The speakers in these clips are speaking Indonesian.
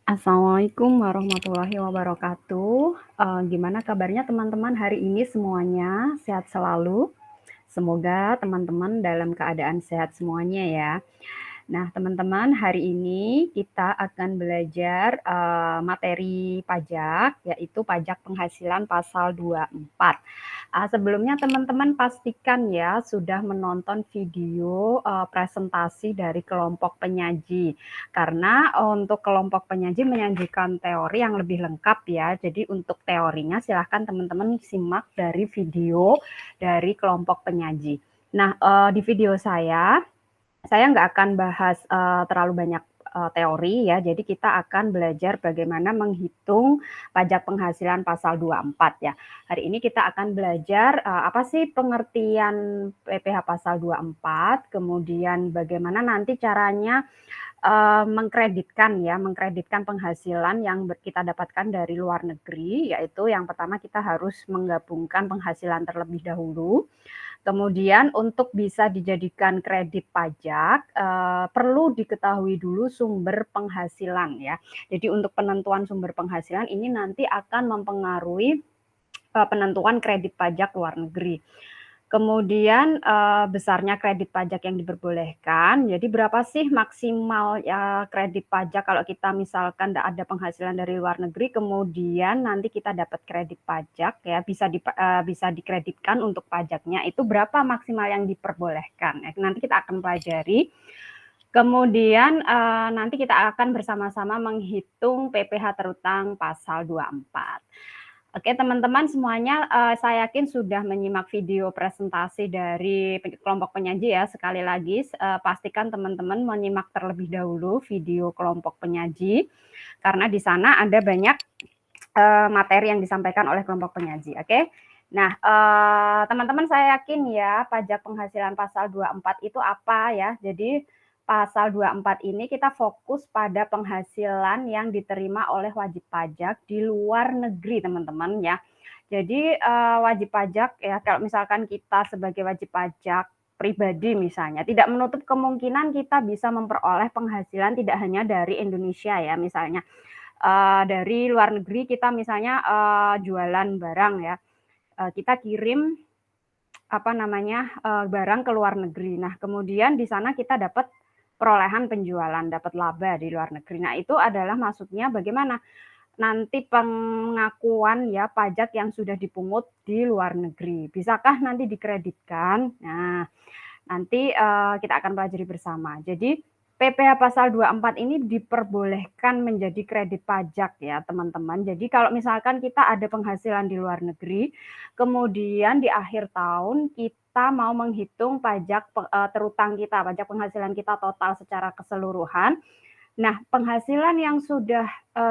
Assalamualaikum warahmatullahi wabarakatuh. Gimana kabarnya teman-teman hari ini semuanya? Sehat selalu? Semoga teman-teman dalam keadaan sehat semuanya ya. Nah, teman-teman, hari ini kita akan belajar materi pajak, yaitu pajak penghasilan pasal 24. Sebelumnya teman-teman pastikan ya sudah menonton video presentasi dari kelompok penyaji. Karena untuk kelompok penyaji menyajikan teori yang lebih lengkap ya. Jadi untuk teorinya silahkan teman-teman simak dari video dari kelompok penyaji. Nah, di video saya nggak akan bahas terlalu banyak teori ya, jadi kita akan belajar bagaimana menghitung pajak penghasilan pasal 24 ya. Hari ini kita akan belajar apa sih pengertian PPh pasal 24, kemudian bagaimana nanti caranya mengkreditkan penghasilan yang kita dapatkan dari luar negeri, yaitu yang pertama kita harus menggabungkan penghasilan terlebih dahulu. Kemudian untuk bisa dijadikan kredit pajak, perlu diketahui dulu sumber penghasilan ya. Jadi untuk penentuan sumber penghasilan ini nanti akan mempengaruhi penentuan kredit pajak luar negeri. Kemudian besarnya kredit pajak yang diperbolehkan. Jadi berapa sih maksimal kredit pajak kalau kita misalkan tidak ada penghasilan dari luar negeri, kemudian nanti kita dapat kredit pajak ya bisa dikreditkan untuk pajaknya itu berapa maksimal yang diperbolehkan. Nanti kita akan pelajari. Kemudian nanti kita akan bersama-sama menghitung PPh terutang pasal 24. Oke teman-teman semuanya, saya yakin sudah menyimak video presentasi dari kelompok penyaji ya. Sekali lagi pastikan teman-teman menyimak terlebih dahulu video kelompok penyaji, karena di sana ada banyak materi yang disampaikan oleh kelompok penyaji. Oke. Nah, teman-teman saya yakin ya pajak penghasilan pasal 24 itu apa ya. Jadi pasal 24 ini kita fokus pada penghasilan yang diterima oleh wajib pajak di luar negeri, teman-teman ya. Jadi wajib pajak ya, kalau misalkan kita sebagai wajib pajak pribadi misalnya, tidak menutup kemungkinan kita bisa memperoleh penghasilan tidak hanya dari Indonesia ya, misalnya dari luar negeri kita misalnya jualan barang ya, kita kirim barang ke luar negeri. Nah, kemudian di sana kita dapat perolehan penjualan, dapat laba di luar negeri. Nah, itu adalah maksudnya bagaimana nanti pengakuan ya pajak yang sudah dipungut di luar negeri. Bisakah nanti dikreditkan? Nah, nanti kita akan pelajari bersama. Jadi PPh pasal 24 ini diperbolehkan menjadi kredit pajak ya teman-teman. Jadi kalau misalkan kita ada penghasilan di luar negeri, kemudian di akhir tahun kita mau menghitung pajak terutang kita, pajak penghasilan kita total secara keseluruhan. Nah, penghasilan yang sudah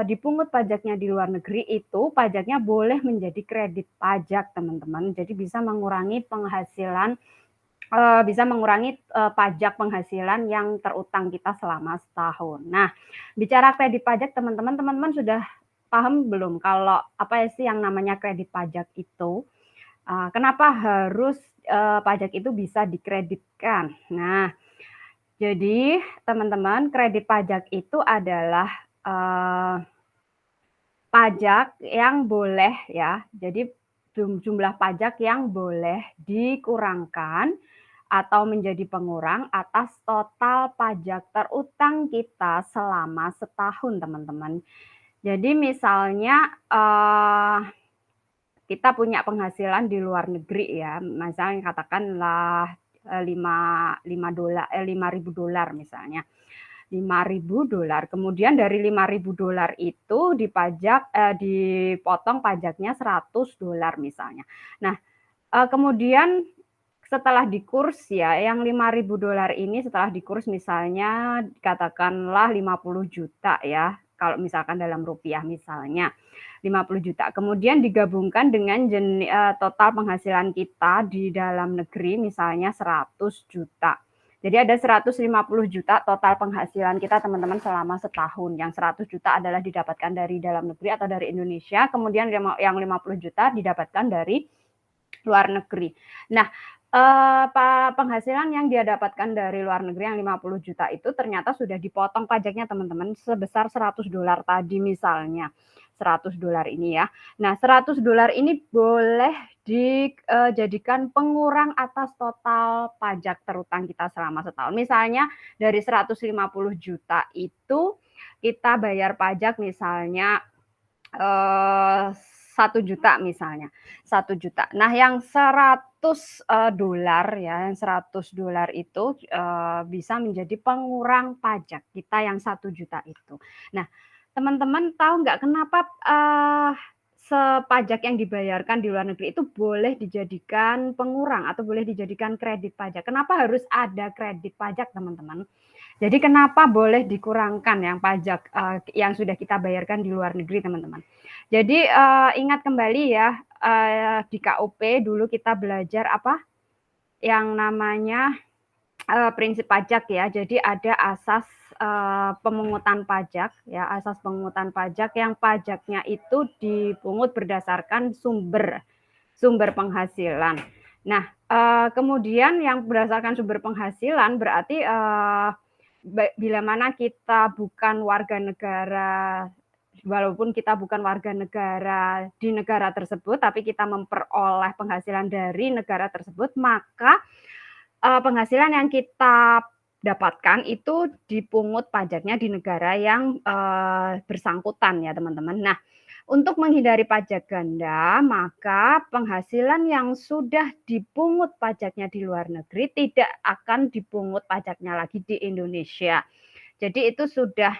dipungut pajaknya di luar negeri itu pajaknya boleh menjadi kredit pajak teman-teman. Jadi bisa mengurangi pajak penghasilan yang terutang kita selama setahun. Nah, bicara kredit pajak teman-teman sudah paham belum kalau apa sih yang namanya kredit pajak itu? Kenapa harus pajak itu bisa dikreditkan? Nah, jadi teman-teman kredit pajak itu adalah pajak yang boleh ya, jadi jumlah pajak yang boleh dikurangkan atau menjadi pengurang atas total pajak terutang kita selama setahun, teman-teman. Jadi misalnya kita punya penghasilan di luar negeri ya, misalnya katakanlah $5.000 misalnya. $5.000. Kemudian dari $5.000 itu dipotong pajaknya $100 misalnya. Nah, kemudian setelah dikurs ya, yang $5.000 ini setelah dikurs misalnya katakanlah 50 juta ya, kalau misalkan dalam rupiah misalnya 50 juta. Kemudian digabungkan dengan total penghasilan kita di dalam negeri misalnya 100 juta. Jadi ada 150 juta total penghasilan kita teman-teman selama setahun. Yang 100 juta adalah didapatkan dari dalam negeri atau dari Indonesia, kemudian yang 50 juta didapatkan dari luar negeri. Nah, Penghasilan yang dia dapatkan dari luar negeri yang 50 juta itu ternyata sudah dipotong pajaknya teman-teman sebesar $100 tadi misalnya, $100 ini ya. Nah $100 ini boleh dijadikan pengurang atas total pajak terutang kita selama setahun. Misalnya dari 150 juta itu kita bayar pajak misalnya 1 juta misalnya, 1 juta. Nah, yang $100 ya, yang $100 itu bisa menjadi pengurang pajak kita yang 1 juta itu. Nah, teman-teman tahu nggak kenapa pajak yang dibayarkan di luar negeri itu boleh dijadikan pengurang atau boleh dijadikan kredit pajak? Kenapa harus ada kredit pajak, teman-teman? Jadi kenapa boleh dikurangkan yang pajak yang sudah kita bayarkan di luar negeri, teman-teman? Jadi ingat kembali ya di KUP dulu kita belajar apa yang namanya prinsip pajak ya. Jadi ada asas pemungutan pajak ya, asas pemungutan pajak yang pajaknya itu dipungut berdasarkan sumber penghasilan. Nah, kemudian yang berdasarkan sumber penghasilan berarti bila mana kita bukan warga negara, walaupun kita bukan warga negara di negara tersebut, tapi kita memperoleh penghasilan dari negara tersebut, maka penghasilan yang kita dapatkan itu dipungut pajaknya di negara yang bersangkutan ya teman-teman. Nah, untuk menghindari pajak ganda, maka penghasilan yang sudah dipungut pajaknya di luar negeri tidak akan dipungut pajaknya lagi di Indonesia. Jadi itu sudah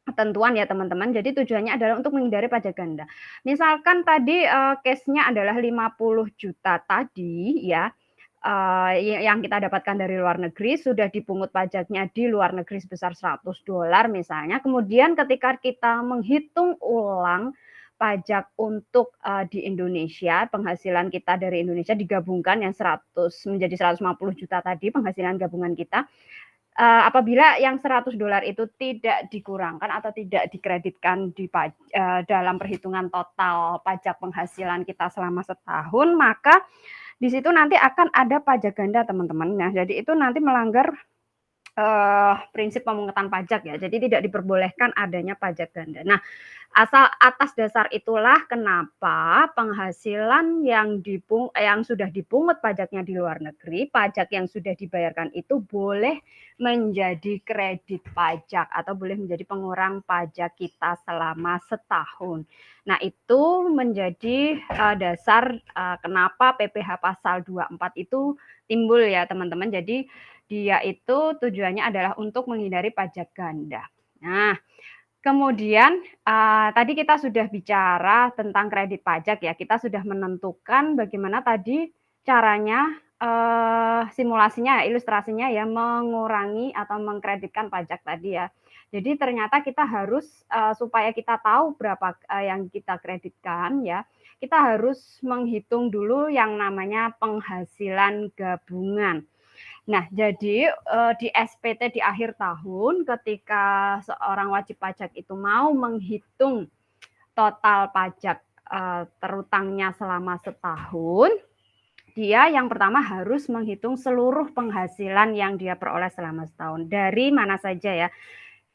ketentuan ya teman-teman. Jadi tujuannya adalah untuk menghindari pajak ganda. Misalkan tadi case-nya adalah 50 juta tadi ya, yang kita dapatkan dari luar negeri sudah dipungut pajaknya di luar negeri sebesar $100 misalnya. Kemudian ketika kita menghitung ulang pajak untuk di Indonesia, penghasilan kita dari Indonesia digabungkan yang 100 menjadi 150 juta tadi penghasilan gabungan kita. Apabila yang $100 itu tidak dikurangkan atau tidak dikreditkan dalam perhitungan total pajak penghasilan kita selama setahun, maka di situ nanti akan ada pajak ganda teman-teman. Nah, jadi itu nanti melanggar prinsip pemungutan pajak ya. Jadi tidak diperbolehkan adanya pajak ganda. Nah, atas dasar itulah kenapa penghasilan yang sudah dipungut pajaknya di luar negeri, pajak yang sudah dibayarkan itu boleh menjadi kredit pajak atau boleh menjadi pengurang pajak kita selama setahun. Nah, itu menjadi dasar kenapa PPh pasal 24 itu timbul ya, teman-teman. Jadi dia itu tujuannya adalah untuk menghindari pajak ganda. Nah, kemudian tadi kita sudah bicara tentang kredit pajak ya, kita sudah menentukan bagaimana tadi caranya simulasinya, ilustrasinya ya mengurangi atau mengkreditkan pajak tadi ya. Jadi ternyata kita harus supaya kita tahu berapa yang kita kreditkan ya, kita harus menghitung dulu yang namanya penghasilan gabungan. Nah, jadi di SPT di akhir tahun ketika seorang wajib pajak itu mau menghitung total pajak terutangnya selama setahun, dia yang pertama harus menghitung seluruh penghasilan yang dia peroleh selama setahun. Dari mana saja ya,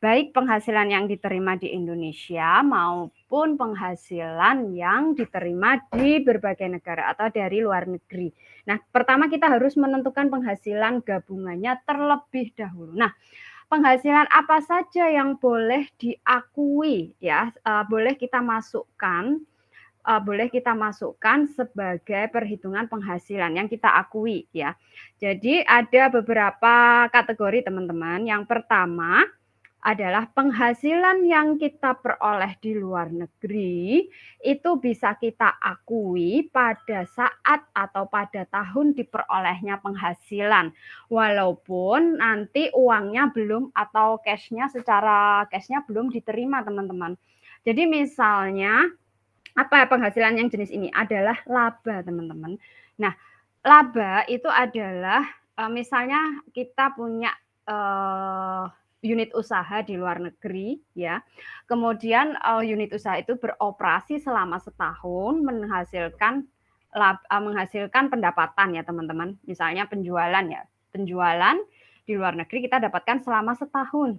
baik penghasilan yang diterima di Indonesia maupun penghasilan yang diterima di berbagai negara atau dari luar negeri. Nah, pertama kita harus menentukan penghasilan gabungannya terlebih dahulu. Nah, penghasilan apa saja yang boleh diakui ya, boleh kita masukkan sebagai perhitungan penghasilan yang kita akui ya. Jadi ada beberapa kategori teman-teman. Yang pertama adalah penghasilan yang kita peroleh di luar negeri itu bisa kita akui pada saat atau pada tahun diperolehnya penghasilan, walaupun nanti uangnya belum atau secara cashnya belum diterima teman-teman. Jadi misalnya apa penghasilan yang jenis ini adalah laba teman-teman. Nah, laba itu adalah misalnya kita punya unit usaha di luar negeri ya. Kemudian unit usaha itu beroperasi selama setahun menghasilkan menghasilkan pendapatan ya teman-teman. Misalnya penjualan ya, penjualan di luar negeri kita dapatkan selama setahun.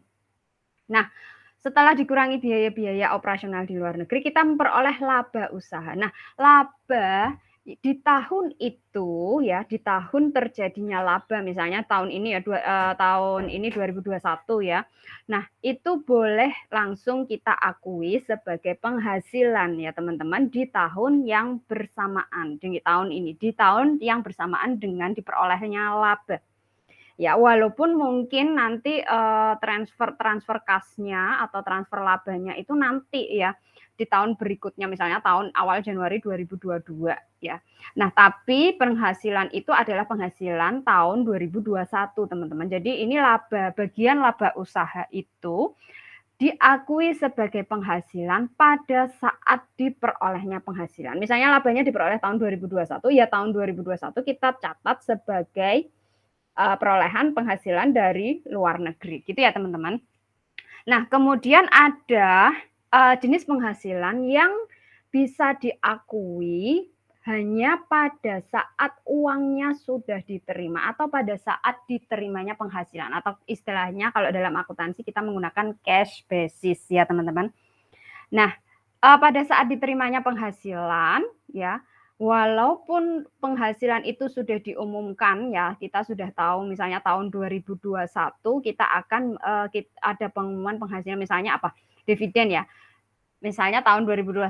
Nah, setelah dikurangi biaya-biaya operasional di luar negeri, kita memperoleh laba usaha. Nah, laba di tahun itu ya, di tahun terjadinya laba misalnya tahun ini ya, tahun ini 2021 ya. Nah, itu boleh langsung kita akui sebagai penghasilan ya teman-teman di tahun yang bersamaan, di tahun ini, di tahun yang bersamaan dengan diperolehnya laba. Ya, walaupun mungkin nanti transfer kasnya atau transfer labanya itu nanti ya di tahun berikutnya, misalnya tahun awal Januari 2022 ya. Nah, tapi penghasilan itu adalah penghasilan tahun 2021 teman-teman. Jadi ini laba, bagian laba usaha itu diakui sebagai penghasilan pada saat diperolehnya penghasilan. Misalnya labanya diperoleh tahun 2021, ya tahun 2021 kita catat sebagai perolehan penghasilan dari luar negeri, gitu ya teman-teman. Nah, kemudian ada jenis penghasilan yang bisa diakui hanya pada saat uangnya sudah diterima atau pada saat diterimanya penghasilan, atau istilahnya kalau dalam akuntansi kita menggunakan cash basis ya teman-teman. Nah, pada saat diterimanya penghasilan ya, walaupun penghasilan itu sudah diumumkan ya, kita sudah tahu misalnya tahun 2021 kita akan ada pengumuman penghasilan misalnya apa? Dividen ya. Misalnya tahun 2021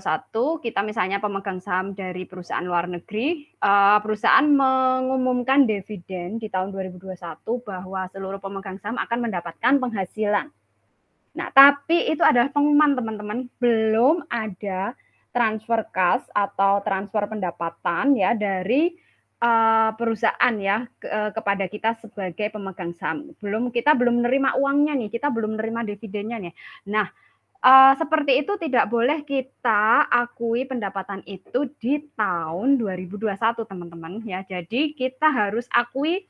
kita misalnya pemegang saham dari perusahaan luar negeri, perusahaan mengumumkan dividen di tahun 2021 bahwa seluruh pemegang saham akan mendapatkan penghasilan. Nah, tapi itu adalah pengumuman teman-teman, belum ada transfer kas atau transfer pendapatan ya dari perusahaan ya kepada kita sebagai pemegang saham. Kita belum menerima uangnya nih, kita belum menerima dividennya nih. Nah, seperti itu tidak boleh kita akui pendapatan itu di tahun 2021 teman-teman ya. Jadi kita harus akui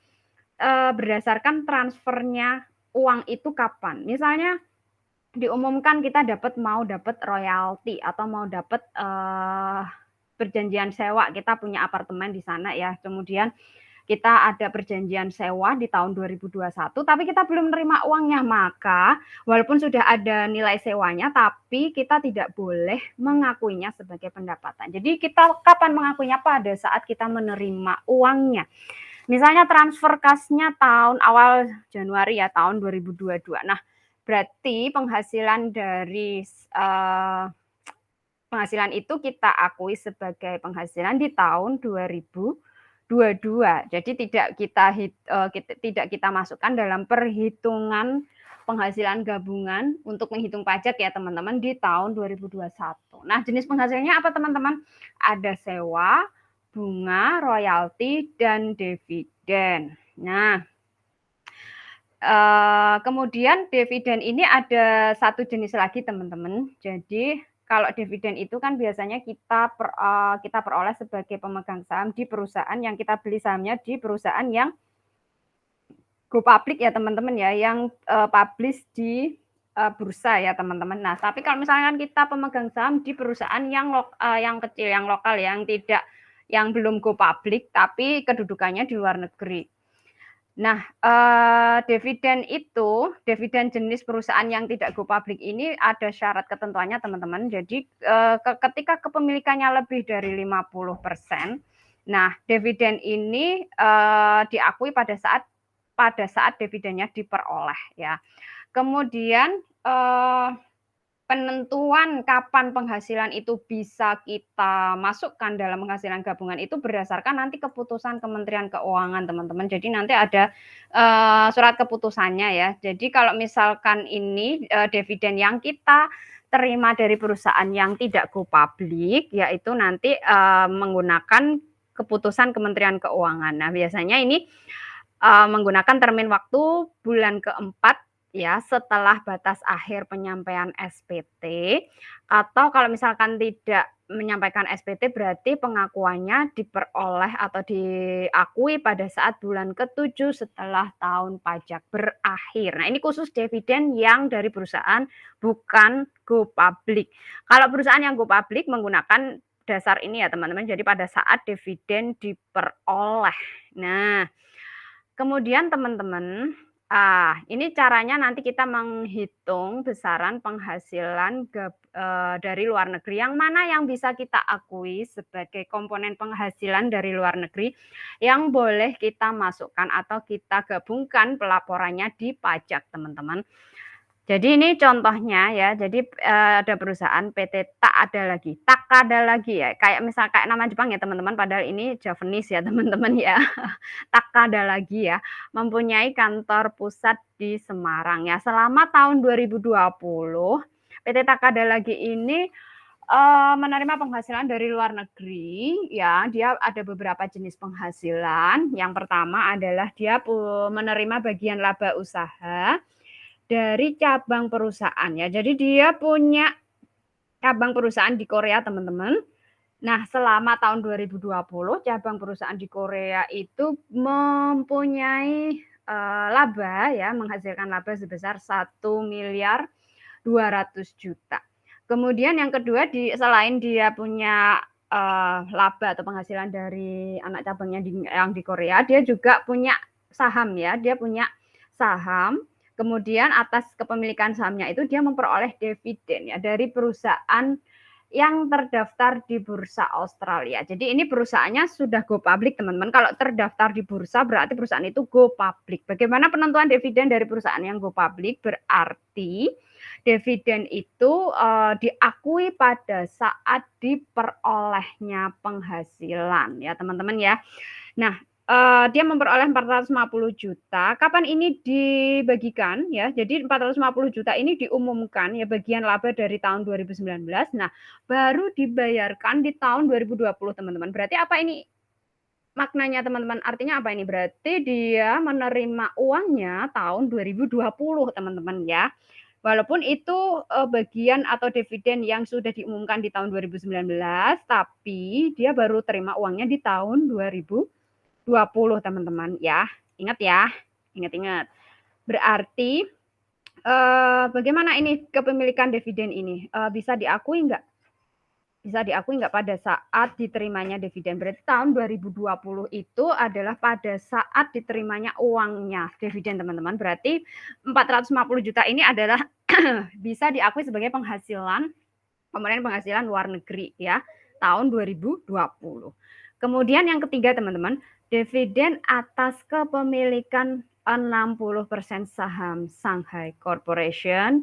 berdasarkan transfernya uang itu kapan. Misalnya diumumkan kita mau dapat royalti atau mau dapat perjanjian sewa, kita punya apartemen di sana ya, kemudian kita ada perjanjian sewa di tahun 2021, tapi kita belum menerima uangnya, maka walaupun sudah ada nilai sewanya, tapi kita tidak boleh mengakuinya sebagai pendapatan. Jadi kita kapan mengakuinya? Pada saat kita menerima uangnya. Misalnya transfer kasnya tahun awal Januari ya, tahun 2022. Nah, berarti penghasilan dari penghasilan itu kita akui sebagai penghasilan di tahun 2022. Jadi tidak kita masukkan dalam perhitungan penghasilan gabungan untuk menghitung pajak ya teman-teman di tahun 2021. Nah, jenis penghasilannya apa teman-teman? Ada sewa, bunga, royalti, dan dividen. Nah, kemudian dividen ini ada satu jenis lagi teman-teman. Jadi kalau dividen itu kan biasanya kita peroleh sebagai pemegang saham di perusahaan yang kita beli sahamnya di perusahaan yang go public ya teman-teman ya, yang publish di bursa ya teman-teman. Nah, tapi kalau misalkan kita pemegang saham di perusahaan yang kecil, yang lokal, yang belum go public tapi kedudukannya di luar negeri. Nah, dividen jenis perusahaan yang tidak go public ini ada syarat ketentuannya teman-teman. Jadi ketika kepemilikannya lebih dari 50%, nah dividen ini diakui pada saat dividennya diperoleh ya. Kemudian penentuan kapan penghasilan itu bisa kita masukkan dalam penghasilan gabungan itu berdasarkan nanti keputusan Kementerian Keuangan teman-teman. Jadi nanti ada surat keputusannya ya. Jadi kalau misalkan ini dividen yang kita terima dari perusahaan yang tidak go public, yaitu nanti menggunakan keputusan Kementerian Keuangan. Nah, biasanya ini menggunakan termin waktu bulan keempat ya setelah batas akhir penyampaian SPT, atau kalau misalkan tidak menyampaikan SPT berarti pengakuannya diperoleh atau diakui pada saat bulan ke-7 setelah tahun pajak berakhir. Nah, ini khusus dividen yang dari perusahaan bukan go public. Kalau perusahaan yang go public menggunakan dasar ini ya teman-teman, jadi pada saat dividen diperoleh. Nah, kemudian teman-teman, ini caranya nanti kita menghitung besaran penghasilan dari luar negeri, yang mana yang bisa kita akui sebagai komponen penghasilan dari luar negeri, yang boleh kita masukkan atau kita gabungkan pelaporannya di pajak, teman-teman. Jadi ini contohnya ya, jadi, ada perusahaan PT Tak Ada Lagi ya, kayak misal kayak nama Jepang ya teman-teman, padahal ini Japanese ya teman-teman ya. Tak Ada Lagi ya, mempunyai kantor pusat di Semarang ya. Selama tahun 2020, PT Tak Ada Lagi ini, menerima penghasilan dari luar negeri ya, dia ada beberapa jenis penghasilan. Yang pertama adalah dia menerima bagian laba usaha dari cabang perusahaan ya. Jadi dia punya cabang perusahaan di Korea, teman-teman. Nah, selama tahun 2020 cabang perusahaan di Korea itu mempunyai laba ya, menghasilkan laba sebesar 1.200.000.000. Kemudian yang kedua, selain dia punya laba atau penghasilan dari anak cabangnya yang di Korea, dia juga punya saham ya, dia punya saham. Kemudian atas kepemilikan sahamnya itu dia memperoleh dividen ya dari perusahaan yang terdaftar di Bursa Australia. Jadi ini perusahaannya sudah go public, teman-teman. Kalau terdaftar di bursa berarti perusahaan itu go public. Bagaimana penentuan dividen dari perusahaan yang go public? Berarti dividen itu diakui pada saat diperolehnya penghasilan ya, teman-teman ya. Nah, dia memperoleh 450 juta. Kapan ini dibagikan ya? Jadi 450 juta ini diumumkan ya bagian laba dari tahun 2019. Nah, baru dibayarkan di tahun 2020, teman-teman. Berarti apa ini maknanya, teman-teman? Artinya apa ini? Berarti dia menerima uangnya tahun 2020, teman-teman ya. Walaupun itu bagian atau dividen yang sudah diumumkan di tahun 2019, tapi dia baru terima uangnya di tahun 2020, teman-teman ya. Ingat ya, ingat-ingat. Berarti bagaimana ini kepemilikan dividen ini? Bisa diakui nggak? Bisa diakui nggak pada saat diterimanya dividen? Berarti tahun 2020 itu adalah pada saat diterimanya uangnya dividen, teman-teman. Berarti 450 juta ini adalah bisa diakui sebagai penghasilan, komponen penghasilan luar negeri ya, tahun 2020. Kemudian yang ketiga, teman-teman, dividen atas kepemilikan 60% saham Shanghai Corporation.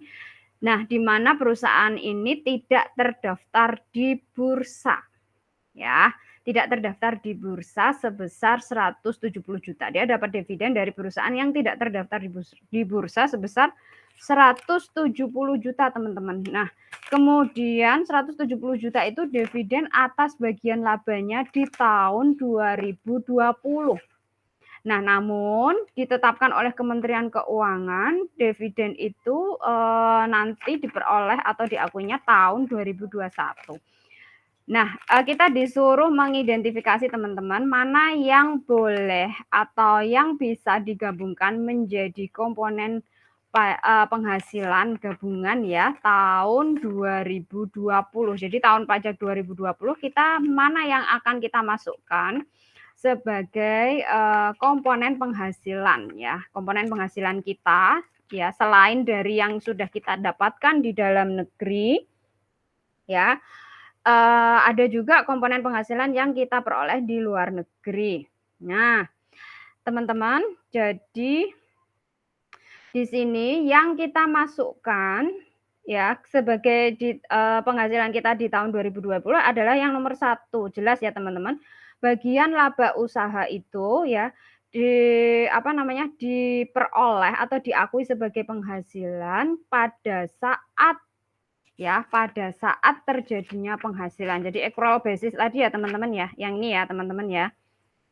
Nah, di mana perusahaan ini tidak terdaftar di bursa. Ya, tidak terdaftar di bursa sebesar 170 juta. Dia dapat dividen dari perusahaan yang tidak terdaftar di bursa sebesar 170 juta, teman-teman. Nah, kemudian 170 juta itu dividen atas bagian labanya di tahun 2020. Nah, namun ditetapkan oleh Kementerian Keuangan, dividen itu nanti diperoleh atau diakuinya tahun 2021. Nah, kita disuruh mengidentifikasi, teman-teman, mana yang boleh atau yang bisa digabungkan menjadi komponen penghasilan gabungan ya tahun 2020. Jadi tahun pajak 2020 kita mana yang akan kita masukkan sebagai komponen penghasilan ya, komponen penghasilan kita ya, selain dari yang sudah kita dapatkan di dalam negeri ya, ada juga komponen penghasilan yang kita peroleh di luar negeri. Nah, teman-teman, jadi di sini yang kita masukkan ya sebagai penghasilan kita di tahun 2020 adalah yang nomor 1, jelas ya teman-teman. Bagian laba usaha itu ya diperoleh atau diakui sebagai penghasilan pada saat terjadinya penghasilan. Jadi accrual basis tadi ya teman-teman ya, yang ini ya teman-teman ya.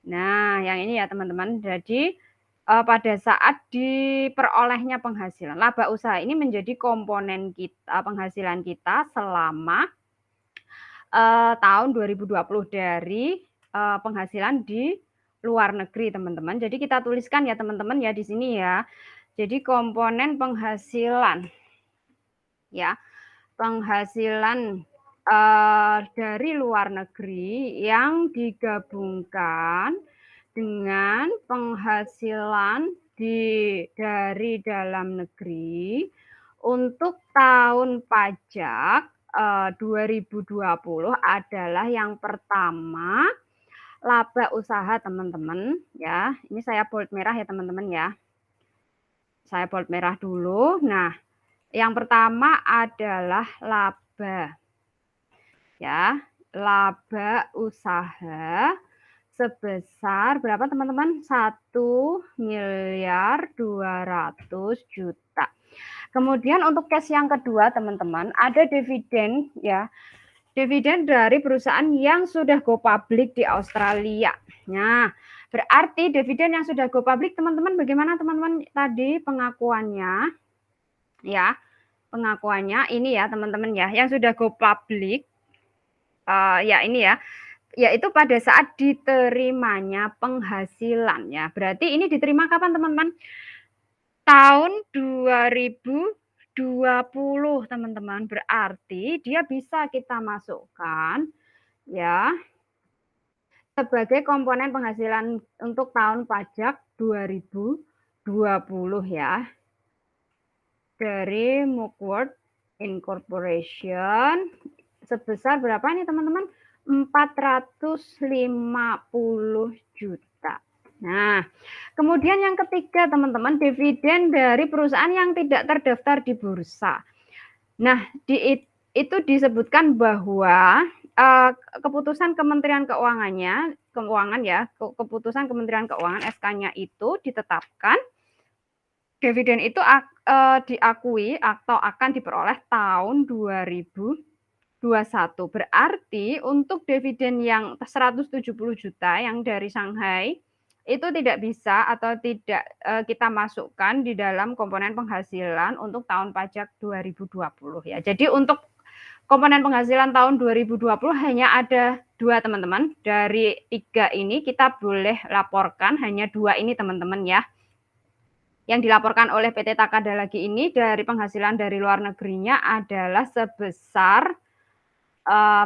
Nah, yang ini ya teman-teman. Jadi pada saat diperolehnya penghasilan, laba usaha ini menjadi komponen kita, penghasilan kita selama tahun 2020 dari penghasilan di luar negeri, teman-teman. Jadi kita tuliskan ya teman-teman ya di sini ya. Jadi komponen penghasilan ya, penghasilan dari luar negeri yang digabungkan dengan penghasilan dari dalam negeri untuk tahun pajak 2020 adalah yang pertama laba usaha teman-teman ya. Ini saya bold merah ya teman-teman ya. Saya bold merah dulu. Nah, yang pertama adalah laba ya, laba usaha sebesar berapa teman-teman? 1.200.000.000. Kemudian untuk case yang kedua teman-teman, ada dividen ya. Dividen dari perusahaan yang sudah go public di Australia. Nah, berarti dividen yang sudah go public teman-teman bagaimana teman-teman tadi pengakuannya? Ya, pengakuannya ini ya teman-teman ya, yang sudah go public ya ini ya, yaitu pada saat diterimanya penghasilan ya. Berarti ini diterima kapan teman-teman? Tahun 2020 teman-teman. Berarti dia bisa kita masukkan ya sebagai komponen penghasilan untuk tahun pajak 2020 ya. Dari Mookworth Incorporation sebesar berapa nih teman-teman? 450 juta. Nah, kemudian yang ketiga teman-teman, dividen dari perusahaan yang tidak terdaftar di bursa. Nah, itu disebutkan bahwa keputusan Kementerian Keuangan ya, keputusan Kementerian Keuangan SK-nya itu ditetapkan dividen itu diakui atau akan diperoleh tahun 2021. Berarti untuk dividen yang 170 juta yang dari Shanghai itu tidak bisa atau tidak kita masukkan di dalam komponen penghasilan untuk tahun pajak 2020 ya. Jadi untuk komponen penghasilan tahun 2020 hanya ada 2 teman-teman. Dari 3 ini kita boleh laporkan hanya 2 ini teman-teman ya. Yang dilaporkan oleh PT Takada lagi ini dari penghasilan dari luar negerinya adalah sebesar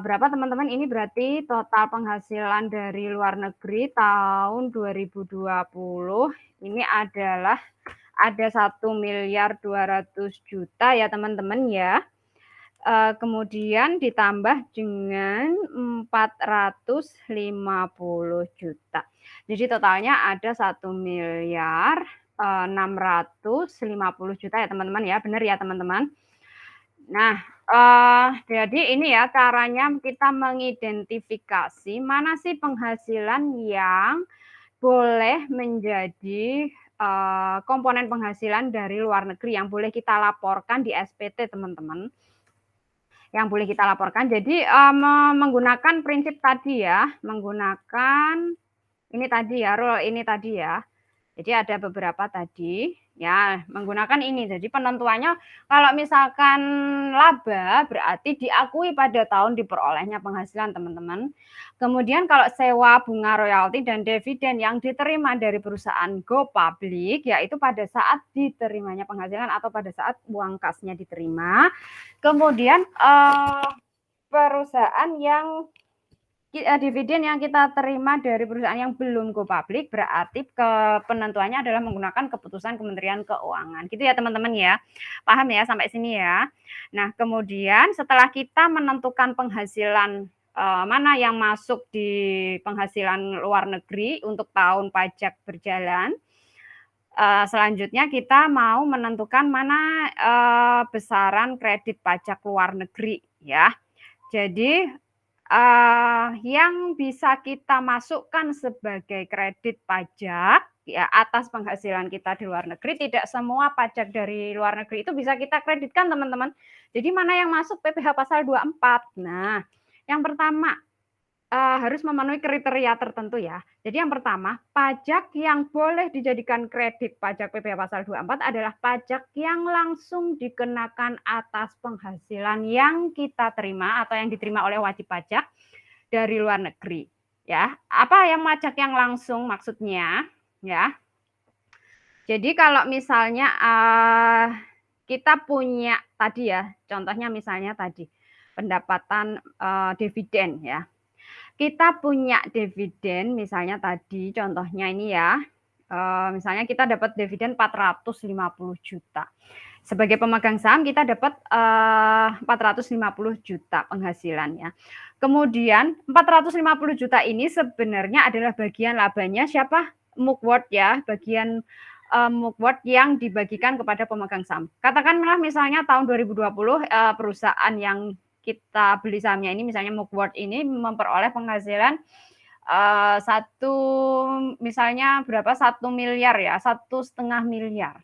berapa teman-teman? Ini berarti total penghasilan dari luar negeri tahun 2020 ini adalah ada 1.200.000.000 ya teman-teman ya. Kemudian ditambah dengan 450 juta. Jadi totalnya ada 1.650 juta ya teman-teman ya. Benar ya teman-teman. Nah, jadi ini ya caranya kita mengidentifikasi mana sih penghasilan yang boleh menjadi komponen penghasilan dari luar negeri yang boleh kita laporkan di SPT teman-teman. Yang boleh kita laporkan. Jadi menggunakan prinsip tadi ya, menggunakan ini tadi ya, rule ini tadi ya. Jadi ada beberapa tadi ya menggunakan ini. Jadi penentuannya kalau misalkan laba berarti diakui pada tahun diperolehnya penghasilan teman-teman. Kemudian kalau sewa, bunga, royalti dan dividen yang diterima dari perusahaan go public yaitu pada saat diterimanya penghasilan atau pada saat uang kasnya diterima. Kemudian perusahaan yang dividen yang kita terima dari perusahaan yang belum go public berarti penentuannya adalah menggunakan keputusan Kementerian Keuangan. Gitu ya teman-teman ya. Paham ya sampai sini ya. Nah, kemudian setelah kita menentukan penghasilan mana yang masuk di penghasilan luar negeri untuk tahun pajak berjalan, selanjutnya kita mau menentukan mana besaran kredit pajak luar negeri ya. Jadi yang bisa kita masukkan sebagai kredit pajak ya atas penghasilan kita di luar negeri, tidak semua pajak dari luar negeri itu bisa kita kreditkan teman-teman. Jadi mana yang masuk PPh pasal 24. Nah, yang pertama harus memenuhi kriteria tertentu ya. Jadi yang pertama, pajak yang boleh dijadikan kredit pajak PPh pasal 24 adalah pajak yang langsung dikenakan atas penghasilan yang kita terima atau yang diterima oleh wajib pajak dari luar negeri. Ya, apa yang pajak yang langsung maksudnya? Ya. Jadi kalau misalnya kita punya tadi ya, contohnya misalnya tadi pendapatan dividen ya. Kita punya dividen misalnya tadi contohnya ini ya, misalnya kita dapat dividen 450 juta. Sebagai pemegang saham kita dapat 450 juta penghasilan ya. Kemudian 450 juta ini sebenarnya adalah bagian labanya siapa? Mukworth ya, bagian Mukworth yang dibagikan kepada pemegang saham. Katakanlah misalnya tahun 2020 perusahaan yang kita beli sahamnya ini misalnya Mukworth ini memperoleh penghasilan satu misalnya berapa 1 miliar ya, 1,5 miliar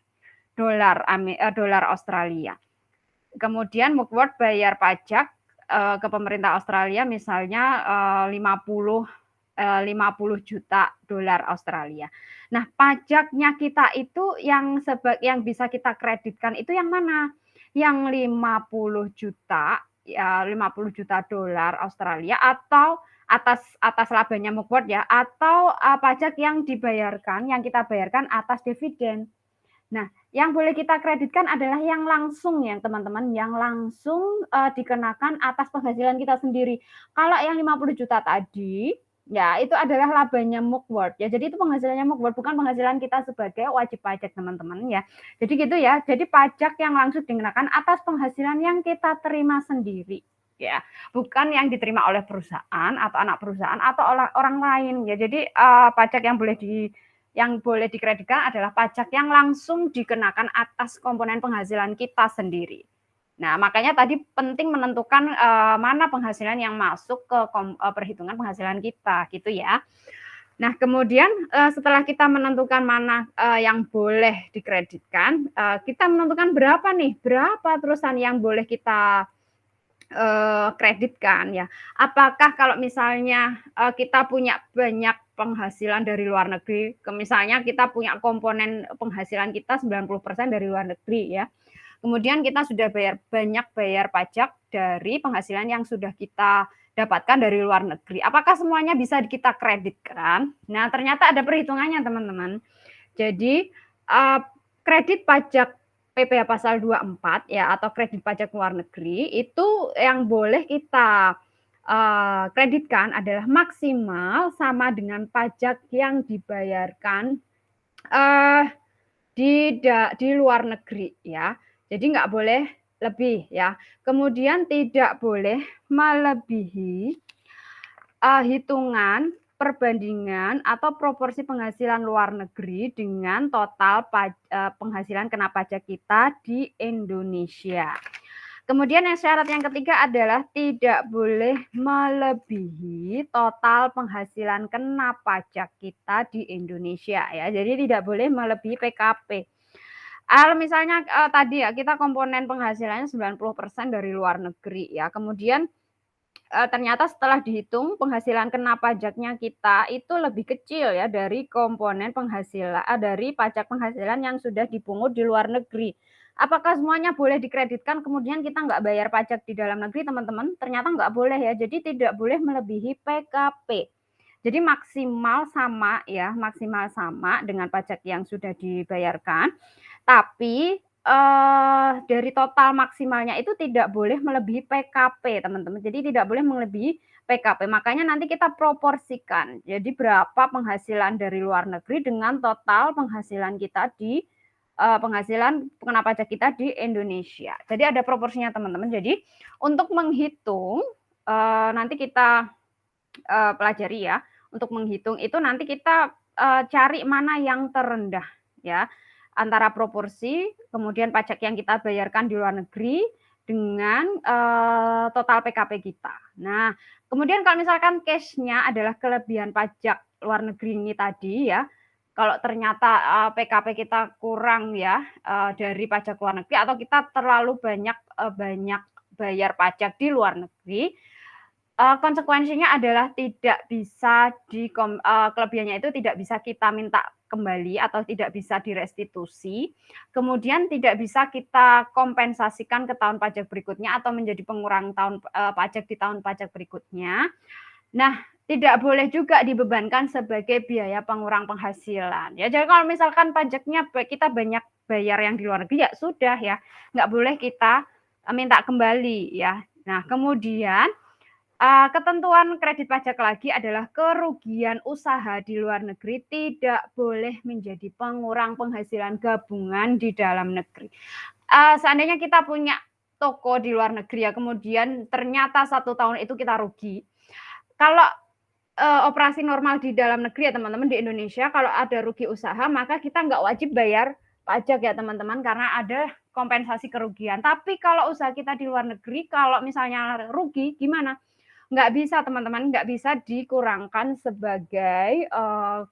dolar Australia. Kemudian Mukworth bayar pajak ke pemerintah Australia misalnya 50 juta dolar Australia. Nah, pajaknya kita itu yang bisa kita kreditkan itu yang mana? Yang 50 juta ya 50 juta dolar Australia atau atas labanya Mukworth ya atau pajak yang kita bayarkan atas dividen. Nah, yang boleh kita kreditkan adalah yang langsung ya teman-teman, yang langsung dikenakan atas penghasilan kita sendiri. Kalau yang 50 juta tadi, ya itu adalah labanya Mukworth ya. Jadi itu penghasilannya Mukworth, bukan penghasilan kita sebagai wajib pajak teman-teman ya. Jadi gitu ya. Jadi pajak yang langsung dikenakan atas penghasilan yang kita terima sendiri ya, bukan yang diterima oleh perusahaan atau anak perusahaan atau orang lain ya. Jadi pajak yang boleh dikreditkan adalah pajak yang langsung dikenakan atas komponen penghasilan kita sendiri. Nah, makanya tadi penting menentukan mana penghasilan yang masuk ke perhitungan penghasilan kita, gitu ya. Nah, kemudian setelah kita menentukan mana yang boleh dikreditkan, kita menentukan berapa terusan yang boleh kita kreditkan ya. Apakah kalau misalnya kita punya banyak penghasilan dari luar negeri, misalnya kita punya komponen penghasilan kita 90% dari luar negeri ya. Kemudian kita sudah bayar pajak dari penghasilan yang sudah kita dapatkan dari luar negeri. Apakah semuanya bisa kita kreditkan? Nah, ternyata ada perhitungannya teman-teman. Jadi kredit pajak PPh pasal 24 ya atau kredit pajak luar negeri itu yang boleh kita kreditkan adalah maksimal sama dengan pajak yang dibayarkan di luar negeri ya. Jadi nggak boleh lebih ya. Kemudian tidak boleh melebihi hitungan perbandingan atau proporsi penghasilan luar negeri dengan total penghasilan kena pajak kita di Indonesia. Kemudian syarat yang ketiga adalah tidak boleh melebihi total penghasilan kena pajak kita di Indonesia ya. Jadi tidak boleh melebihi PKP. Misalnya tadi ya kita komponen penghasilannya 90% dari luar negeri ya. Kemudian ternyata setelah dihitung penghasilan kena pajaknya kita itu lebih kecil ya dari komponen penghasilan dari pajak penghasilan yang sudah dipungut di luar negeri. Apakah semuanya boleh dikreditkan kemudian kita nggak bayar pajak di dalam negeri teman-teman? Ternyata nggak boleh ya. Jadi tidak boleh melebihi PKP. Jadi maksimal sama ya, maksimal sama dengan pajak yang sudah dibayarkan. Tapi dari total maksimalnya itu tidak boleh melebihi PKP, teman-teman. Jadi tidak boleh melebihi PKP. Makanya nanti kita proporsikan. Jadi berapa penghasilan dari luar negeri dengan total penghasilan kita di penghasilan kena pajak kita di Indonesia. Jadi ada proporsinya, teman-teman. Jadi untuk menghitung nanti kita pelajari ya. Untuk menghitung itu nanti kita cari mana yang terendah ya antara proporsi kemudian pajak yang kita bayarkan di luar negeri dengan total PKP kita. Nah, kemudian kalau misalkan case-nya adalah kelebihan pajak luar negeri ini tadi ya, kalau ternyata PKP kita kurang ya dari pajak luar negeri atau kita terlalu banyak bayar pajak di luar negeri, konsekuensinya adalah tidak bisa kelebihannya itu tidak bisa kita minta kembali atau tidak bisa direstitusi, kemudian tidak bisa kita kompensasikan ke tahun pajak berikutnya atau menjadi pengurang pajak di tahun pajak berikutnya. Nah, tidak boleh juga dibebankan sebagai biaya pengurang penghasilan. Ya, jadi kalau misalkan pajaknya kita banyak bayar yang di luar negeri ya sudah ya, nggak boleh kita minta kembali ya. Nah, kemudian ketentuan kredit pajak lagi adalah kerugian usaha di luar negeri tidak boleh menjadi pengurang penghasilan gabungan di dalam negeri. Seandainya kita punya toko di luar negeri ya, kemudian ternyata 1 tahun itu kita rugi. Kalau operasi normal di dalam negeri ya teman-teman, di Indonesia kalau ada rugi usaha maka kita nggak wajib bayar pajak ya teman-teman, karena ada kompensasi kerugian. Tapi kalau usaha kita di luar negeri, kalau misalnya rugi gimana? Nggak bisa teman-teman, nggak bisa dikurangkan sebagai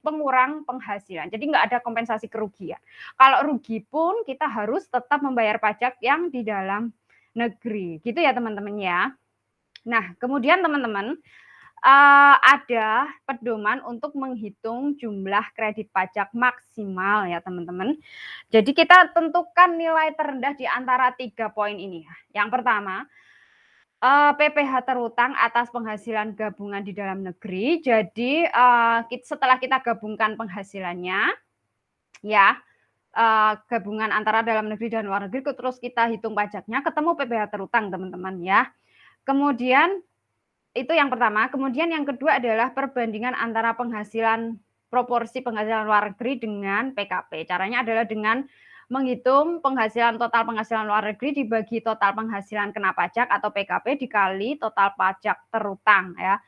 pengurang penghasilan. Jadi nggak ada kompensasi kerugian. Kalau rugi pun kita harus tetap membayar pajak yang di dalam negeri. Gitu ya teman-teman ya. Nah, kemudian teman-teman, ada pedoman untuk menghitung jumlah kredit pajak maksimal ya teman-teman. Jadi kita tentukan nilai terendah di antara 3 poin ini. Yang pertama, PPh terutang atas penghasilan gabungan di dalam negeri. Jadi, setelah kita gabungkan penghasilannya, ya, gabungan antara dalam negeri dan luar negeri, terus kita hitung pajaknya, ketemu PPh terutang, teman-teman, ya. Kemudian itu yang pertama. Kemudian yang kedua adalah perbandingan antara proporsi penghasilan luar negeri dengan PKP. Caranya adalah dengan menghitung total penghasilan luar negeri dibagi total penghasilan kena pajak atau PKP dikali total pajak terutang ya.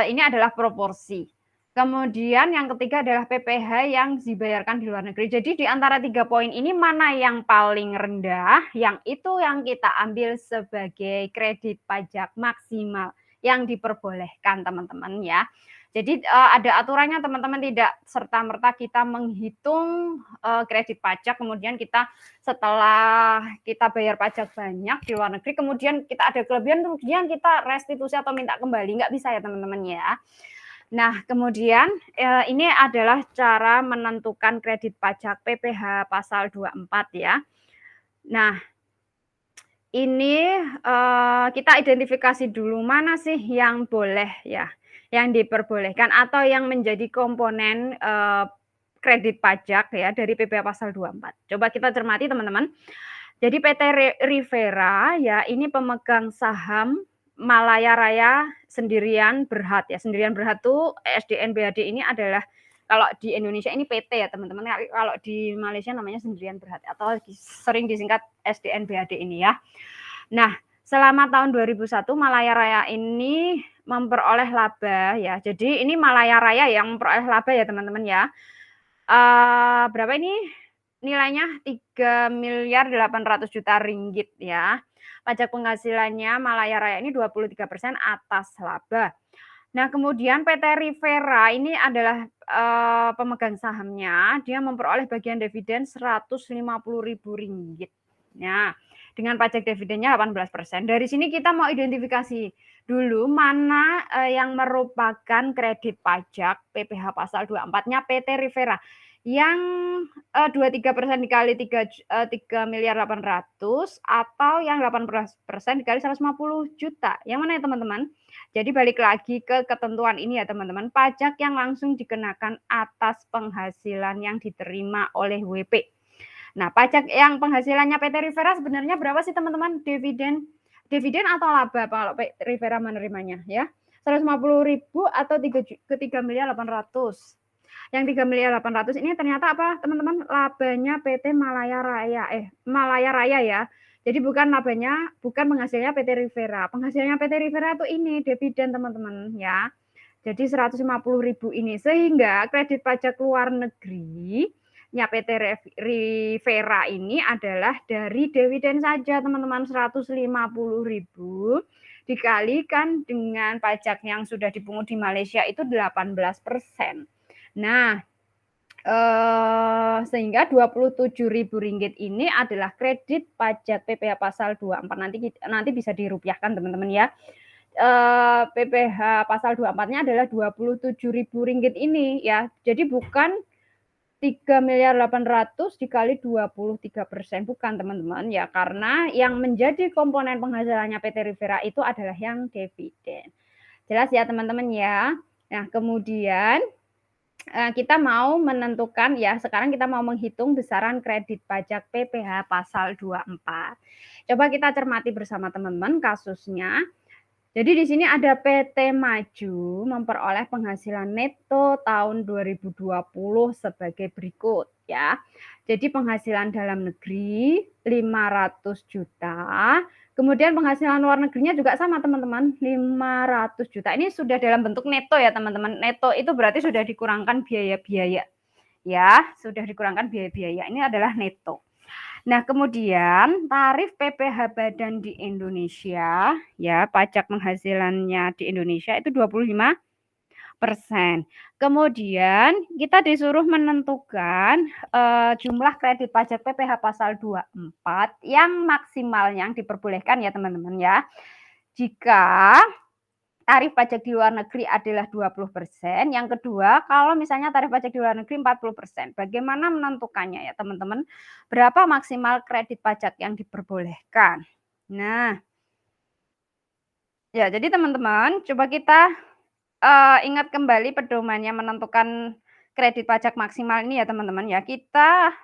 Ini adalah proporsi. Kemudian yang ketiga adalah PPh yang dibayarkan di luar negeri. Jadi di antara 3 poin ini mana yang paling rendah, yang itu yang kita ambil sebagai kredit pajak maksimal yang diperbolehkan teman-teman ya. Jadi ada aturannya teman-teman, tidak serta-merta kita menghitung kredit pajak, kemudian kita setelah kita bayar pajak banyak di luar negeri, kemudian kita ada kelebihan, kemudian kita restitusi atau minta kembali, nggak bisa ya teman-teman ya. Nah, kemudian ini adalah cara menentukan kredit pajak PPh pasal 24 ya. Nah, ini kita identifikasi dulu mana sih yang boleh ya, yang diperbolehkan atau yang menjadi komponen kredit pajak ya dari PPh pasal 24. Coba kita cermati teman-teman. Jadi PT Rivera ya ini pemegang saham Malaya Raya Sendirian Berhad ya. Sendirian Berhad tuh SDN BHD ini adalah, kalau di Indonesia ini PT ya teman-teman. Kalau di Malaysia namanya Sendirian Berhad atau sering disingkat SDN BHD ini ya. Nah, selama tahun 2001 Malaya Raya ini memperoleh laba ya. Jadi ini Malaya Raya yang memperoleh laba ya teman-teman ya. Berapa ini? Nilainya 3.800 juta ringgit ya. Pajak penghasilannya Malaya Raya ini 23% atas laba. Nah, kemudian PT Rivera ini adalah pemegang sahamnya, dia memperoleh bagian dividen 150.000 ringgit. Nah, dengan pajak dividennya 18%. Dari sini kita mau identifikasi dulu mana yang merupakan kredit pajak PPh pasal 24-nya PT Rivera. Yang 23% dikali 3.800.000 atau yang 18% dikali 150 juta. Yang mana ya teman-teman? Jadi balik lagi ke ketentuan ini ya teman-teman, pajak yang langsung dikenakan atas penghasilan yang diterima oleh WP. Nah, pajak yang penghasilannya PT Rivera sebenarnya berapa sih teman-teman? Dividen atau laba kalau PT Rivera menerimanya ya? 150.000 atau ke 3.800.000. Yang 3.800.000 ini ternyata apa teman-teman? Labanya PT Malaya Raya ya. Jadi bukan penghasilnya PT Rivera. Penghasilnya PT Rivera itu ini dividen teman-teman ya. Jadi 150.000 ini, sehingga kredit pajak luar negeri ya PT Rivera ini adalah dari dividen saja teman-teman, 150.000 dikalikan dengan pajak yang sudah dipungut di Malaysia itu 18%. Nah, sehingga 27.000 ringgit ini adalah kredit pajak PPh pasal 24. Nanti bisa dirupiahkan teman-teman ya. PPh pasal 24-nya adalah 27.000 ringgit ini ya. Jadi bukan 3.800.000 dikali 23%, bukan teman-teman ya, karena yang menjadi komponen penghasilannya PT Rivera itu adalah yang dividen. Jelas ya teman-teman ya. Nah, kemudian kita mau menentukan ya, sekarang kita mau menghitung besaran kredit pajak PPh pasal 24. Coba kita cermati bersama teman-teman kasusnya. Jadi di sini ada PT Maju memperoleh penghasilan neto tahun 2020 sebagai berikut ya. Jadi penghasilan dalam negeri 500 juta, kemudian penghasilan luar negerinya juga sama teman-teman, 500 juta. Ini sudah dalam bentuk neto ya teman-teman. Neto itu berarti sudah dikurangkan biaya-biaya ya, sudah dikurangkan biaya-biaya. Ini adalah neto. Nah, kemudian tarif PPh badan di Indonesia, ya, pajak penghasilannya di Indonesia itu 25%. Kemudian kita disuruh menentukan jumlah kredit pajak PPh pasal 24 yang maksimal yang diperbolehkan ya teman-teman ya. Jika tarif pajak di luar negeri adalah 20%. Yang kedua, kalau misalnya tarif pajak di luar negeri 40%. Bagaimana menentukannya ya teman-teman? Berapa maksimal kredit pajak yang diperbolehkan? Nah, ya jadi teman-teman coba kita ingat kembali pedomannya menentukan kredit pajak maksimal ini ya teman-teman ya. Kita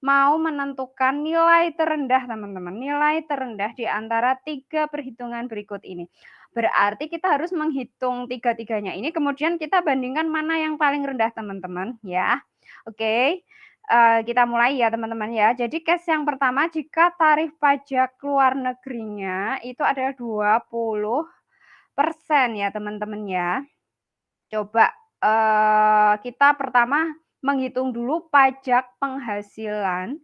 mau menentukan nilai terendah teman-teman, nilai terendah di antara 3 perhitungan berikut ini. Berarti kita harus menghitung tiga-tiganya ini, kemudian kita bandingkan mana yang paling rendah teman-teman ya. Oke, kita mulai ya teman-teman ya. Jadi case yang pertama jika tarif pajak luar negerinya itu adalah 20% ya teman-teman ya. Coba, kita pertama menghitung dulu pajak penghasilan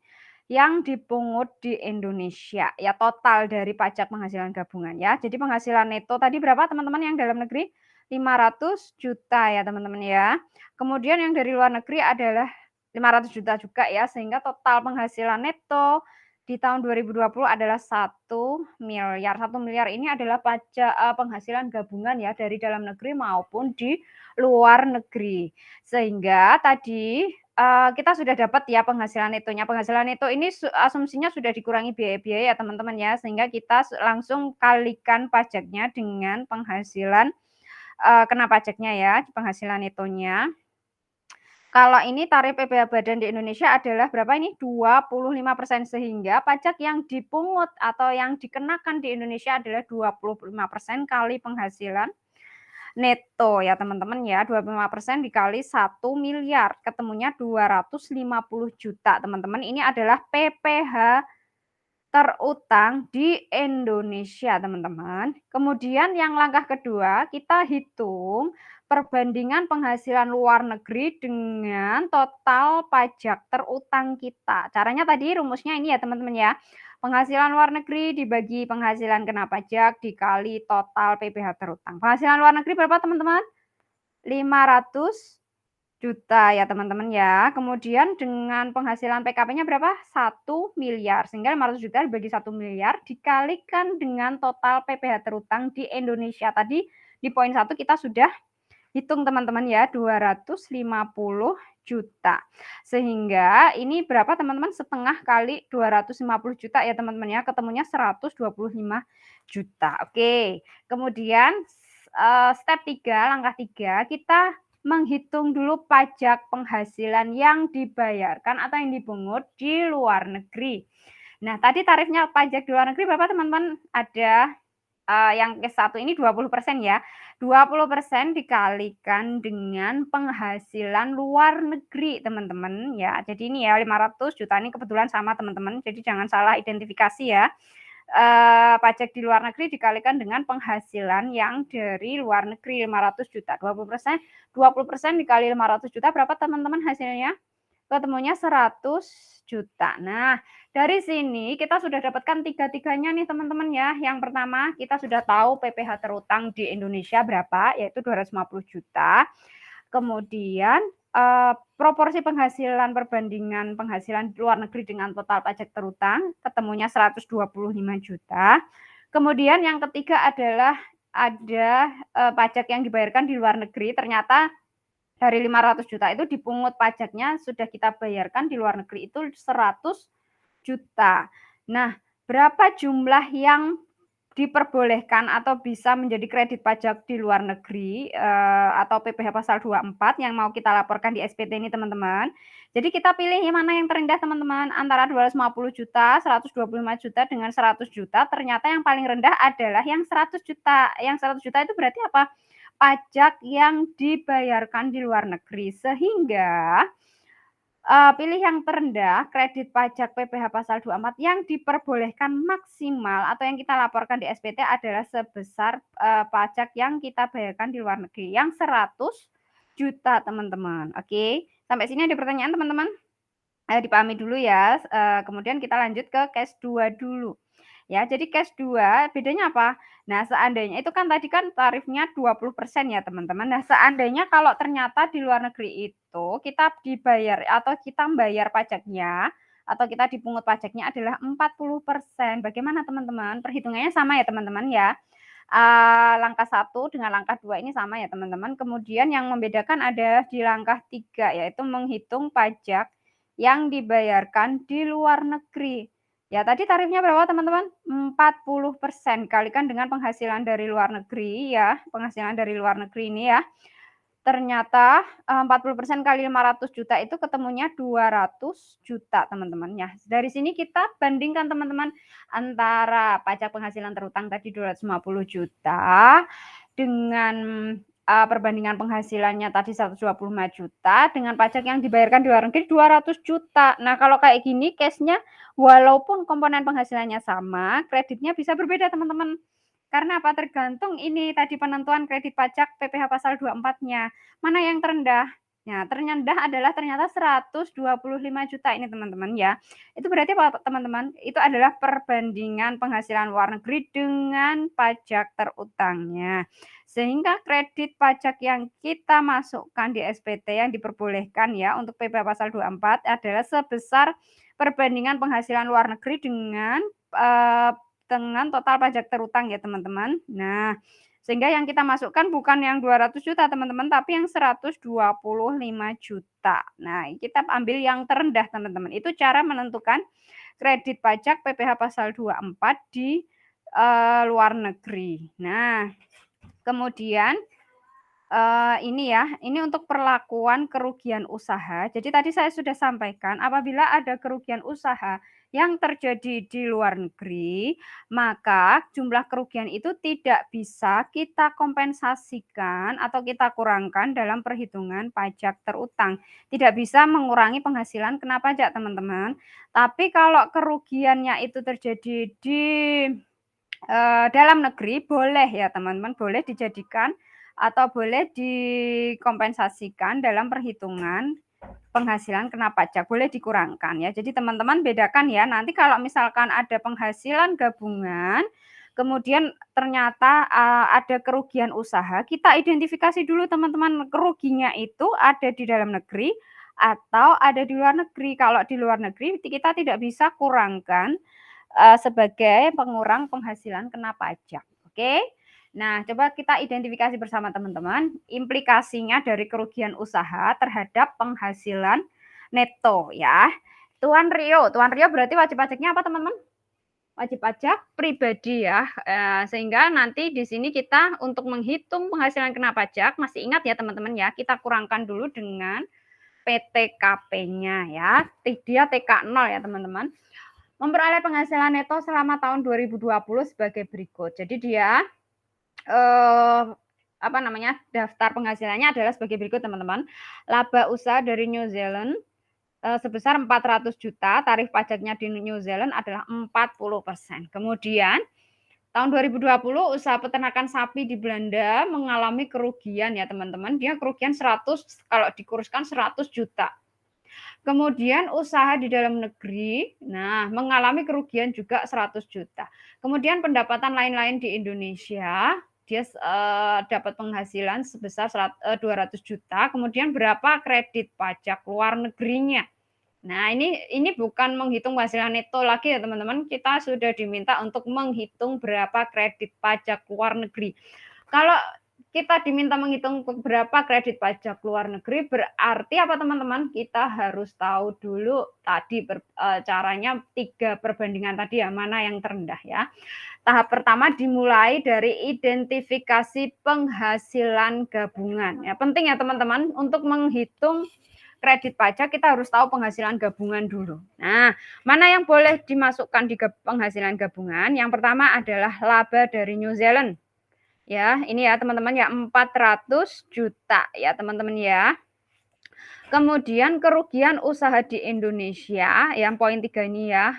yang dipungut di Indonesia, ya total dari pajak penghasilan gabungan ya. Jadi penghasilan neto tadi berapa teman-teman yang dalam negeri? 500 juta ya teman-teman ya. Kemudian yang dari luar negeri adalah 500 juta juga ya, sehingga total penghasilan neto di tahun 2020 adalah 1 miliar. 1 miliar ini adalah pajak penghasilan gabungan ya dari dalam negeri maupun di luar negeri. Sehingga tadi kita sudah dapat ya penghasilan netonya. Penghasilan neto ini asumsinya sudah dikurangi biaya-biaya ya teman-teman ya, sehingga kita langsung kalikan pajaknya dengan penghasilan kena pajaknya ya, penghasilan netonya. Kalau ini tarif PPh badan di Indonesia adalah berapa ini? 25%, sehingga pajak yang dipungut atau yang dikenakan di Indonesia adalah 25% kali penghasilan neto ya teman-teman ya, 25% dikali 1 miliar, ketemunya 250 juta teman-teman. Ini adalah PPh terutang di Indonesia teman-teman. Kemudian yang langkah kedua, kita hitung perbandingan penghasilan luar negeri dengan total pajak terutang kita. Caranya tadi rumusnya ini ya teman-teman ya. Penghasilan luar negeri dibagi penghasilan kena pajak dikali total PPh terutang. Penghasilan luar negeri berapa teman-teman? 500 juta ya teman-teman ya. Kemudian dengan penghasilan PKP-nya berapa? 1 miliar. Sehingga 500 juta dibagi 1 miliar dikalikan dengan total PPh terutang di Indonesia. Tadi di poin 1 kita sudah hitung teman-teman ya, 250 juta. Sehingga ini berapa teman-teman? Setengah kali 250 juta ya teman-teman ya, ketemunya 125 juta. Oke, kemudian step 3, langkah 3, kita menghitung dulu pajak penghasilan yang dibayarkan atau yang dipungut di luar negeri. Nah, tadi tarifnya pajak di luar negeri berapa teman-teman? Ada yang case 1 ini 20% ya. 20% dikalikan dengan penghasilan luar negeri teman-teman ya. Jadi ini ya 500 juta ini kebetulan sama teman-teman. Jadi jangan salah identifikasi ya. Pajak di luar negeri dikalikan dengan penghasilan yang dari luar negeri 500 juta. 20% dikali 500 juta berapa teman-teman hasilnya? Ketemunya 100 juta. Nah, dari sini kita sudah dapatkan tiga-tiganya nih teman-teman ya. Yang pertama, kita sudah tahu PPh terutang di Indonesia berapa, yaitu 250 juta. Kemudian proporsi penghasilan perbandingan penghasilan luar negeri dengan total pajak terutang, ketemunya 125 juta. Kemudian yang ketiga adalah ada pajak yang dibayarkan di luar negeri, ternyata dari 500 juta itu dipungut pajaknya sudah kita bayarkan di luar negeri itu 100 juta. Nah, berapa jumlah yang diperbolehkan atau bisa menjadi kredit pajak di luar negeri, atau PPh pasal 24 yang mau kita laporkan di SPT ini teman-teman. Jadi kita pilih yang mana yang terendah teman-teman, antara 250 juta, 125 juta, dengan 100 juta, ternyata yang paling rendah adalah yang 100 juta. Yang 100 juta itu berarti apa? Pajak yang dibayarkan di luar negeri. Sehingga pilih yang terendah, kredit pajak PPh pasal 24 yang diperbolehkan maksimal atau yang kita laporkan di SPT adalah sebesar pajak yang kita bayarkan di luar negeri, yang 100 juta teman-teman. Oke, sampai sini ada pertanyaan teman-teman? Dipahami dulu ya, kemudian kita lanjut ke case 2 dulu. Ya, jadi case 2 bedanya apa? Nah, seandainya itu kan tadi kan tarifnya 20% ya, teman-teman. Nah, seandainya kalau ternyata di luar negeri itu kita dibayar atau kita membayar pajaknya atau kita dipungut pajaknya adalah 40%. Bagaimana, teman-teman? Perhitungannya sama ya, teman-teman ya. Langkah 1 dengan langkah 2 ini sama ya, teman-teman. Kemudian yang membedakan ada di langkah 3 yaitu menghitung pajak yang dibayarkan di luar negeri. Ya, tadi tarifnya berapa teman-teman? 40%, kalikan dengan penghasilan dari luar negeri ya, penghasilan dari luar negeri ini ya. Ternyata 40% kali 500 juta itu ketemunya 200 juta teman-teman ya. Dari sini kita bandingkan teman-teman antara pajak penghasilan terutang tadi 250 juta dengan perbandingan penghasilannya tadi 125 juta dengan pajak yang dibayarkan di luar negeri 200 juta. Nah, kalau kayak gini case-nya walaupun komponen penghasilannya sama, kreditnya bisa berbeda teman-teman. Karena apa? Tergantung ini tadi penentuan kredit pajak PPh pasal 24-nya. Mana yang terendah? Nah, terendah adalah ternyata 125 juta ini teman-teman ya. Itu berarti apa teman-teman? Itu adalah perbandingan penghasilan luar negeri dengan pajak terutangnya. Sehingga kredit pajak yang kita masukkan di SPT yang diperbolehkan ya untuk PPh pasal 24 adalah sebesar perbandingan penghasilan luar negeri dengan total pajak terutang ya teman-teman. Nah, sehingga yang kita masukkan bukan yang 200 juta teman-teman, tapi yang 125 juta. Nah, kita ambil yang terendah teman-teman. Itu cara menentukan kredit pajak PPh pasal 24 di luar negeri. Nah, kemudian ini ya, ini untuk perlakuan kerugian usaha. Jadi tadi saya sudah sampaikan, apabila ada kerugian usaha yang terjadi di luar negeri, maka jumlah kerugian itu tidak bisa kita kompensasikan atau kita kurangkan dalam perhitungan pajak terutang. Tidak bisa mengurangi penghasilan kena pajak, teman-teman. Tapi kalau kerugiannya itu terjadi di dalam negeri, boleh ya teman-teman, boleh dijadikan atau boleh dikompensasikan dalam perhitungan penghasilan kena pajak, boleh dikurangkan ya. Jadi teman-teman bedakan ya, nanti kalau misalkan ada penghasilan gabungan, kemudian ternyata ada kerugian usaha, kita identifikasi dulu teman-teman, kerugiannya itu ada di dalam negeri atau ada di luar negeri. Kalau di luar negeri kita tidak bisa kurangkan sebagai pengurang penghasilan kena pajak. Oke? Nah, coba kita identifikasi bersama teman-teman implikasinya dari kerugian usaha terhadap penghasilan neto ya. Tuan Rio berarti wajib pajaknya apa teman-teman? Wajib pajak pribadi ya. Sehingga nanti di sini kita untuk menghitung penghasilan kena pajak, masih ingat ya teman-teman ya, kita kurangkan dulu dengan PTKP-nya ya. Dia TK 0 ya teman-teman. Memperoleh penghasilan neto selama tahun 2020 sebagai berikut. Jadi dia daftar penghasilannya adalah sebagai berikut teman-teman. Laba usaha dari New Zealand sebesar 400 juta, tarif pajaknya di New Zealand adalah 40%. Kemudian tahun 2020 usaha peternakan sapi di Belanda mengalami kerugian ya teman-teman. Dia kerugian 100, kalau dikuruskan 100 juta. Kemudian usaha di dalam negeri, nah mengalami kerugian juga 100 juta. Kemudian pendapatan lain-lain di Indonesia, dia dapat penghasilan sebesar 200 juta. Kemudian berapa kredit pajak luar negerinya? Nah, ini bukan menghitung penghasilan neto lagi ya teman-teman. Kita sudah diminta untuk menghitung berapa kredit pajak luar negeri. Kalau kita diminta menghitung berapa kredit pajak luar negeri, berarti apa teman-teman? Kita harus tahu dulu tadi caranya 3 perbandingan tadi ya, mana yang terendah ya. Tahap pertama dimulai dari identifikasi penghasilan gabungan. Ya, penting ya teman-teman untuk menghitung kredit pajak kita harus tahu penghasilan gabungan dulu. Nah, mana yang boleh dimasukkan di penghasilan gabungan? Yang pertama adalah laba dari New Zealand. Ya, ini ya teman-teman ya 400 juta ya teman-teman ya. Kemudian kerugian usaha di Indonesia yang poin 3 ini ya.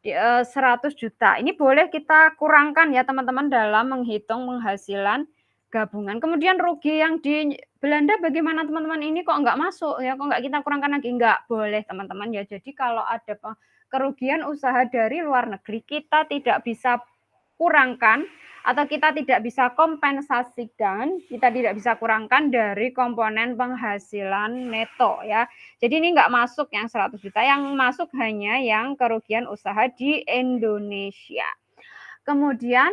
100 juta. Ini boleh kita kurangkan ya teman-teman dalam menghitung penghasilan gabungan. Kemudian rugi yang di Belanda bagaimana teman-teman? Ini kok nggak masuk ya? Kok nggak kita kurangkan lagi? Nggak boleh teman-teman ya. Jadi kalau ada kerugian usaha dari luar negeri kita tidak bisa kurangkan atau kita tidak bisa kompensasikan, kita tidak bisa kurangkan dari komponen penghasilan neto ya. Jadi ini nggak masuk yang 100 juta, yang masuk hanya yang kerugian usaha di Indonesia. Kemudian